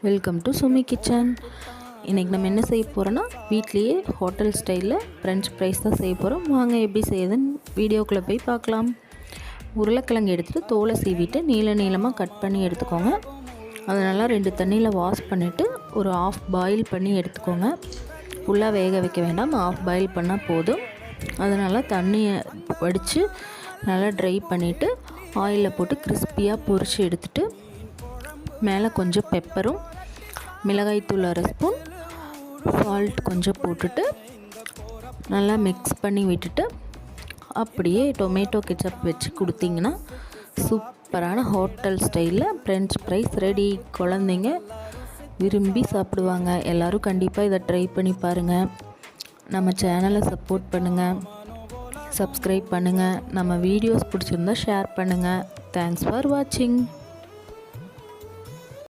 Welcome to Sumi kitchen. இன்றைக்கி நம்ம என்ன செய்ய போகிறோன்னா வீட்லேயே ஹோட்டல் ஸ்டைலில் ஃப்ரெஞ்ச் ஃப்ரைஸ் தான் செய்ய போகிறோம். வாங்க எப்படி செய்யுதுன்னு வீடியோக்குள்ளே போய் பார்க்கலாம். உருளைக்கிழங்கு எடுத்துகிட்டு தோலை சீவிட்டு நீளமாக கட் பண்ணி எடுத்துக்கோங்க. அதனால் 2 தண்ணியில் வாஷ் பண்ணிவிட்டு ஒரு ஆஃப் பாயில் பண்ணி எடுத்துக்கோங்க. ஃபுல்லாக வேக வைக்க வேண்டாம், ஆஃப் பாயில் பண்ணால் போதும். அதனால் தண்ணியை வடித்து நல்லா ட்ரை பண்ணிவிட்டு ஆயிலில் போட்டு கிறிஸ்பியாக பொரித்து எடுத்துகிட்டு மேலே கொஞ்சம் பெப்பரும் மிளகாய்த்தூள் 1 ஸ்பூன் சால்ட் கொஞ்சம் போட்டுட்டு நல்லா மிக்ஸ் பண்ணி விட்டுட்டு அப்படியே டொமேட்டோ கெச்சப் வச்சு கொடுத்தீங்கன்னா சூப்பரான ஹோட்டல் ஸ்டைலில் ஃப்ரெஞ்ச் ஃப்ரைஸ் ரெடி. குழந்தைங்க விரும்பி சாப்பிடுவாங்க. எல்லோரும் கண்டிப்பாக இதை ட்ரை பண்ணி பாருங்கள். நம்ம சேனலை சப்போர்ட் பண்ணுங்கள், சப்ஸ்கிரைப் பண்ணுங்கள். நம்ம வீடியோஸ் பிடிச்சிருந்தா ஷேர் பண்ணுங்கள். தேங்க்ஸ் ஃபார் வாட்சிங்.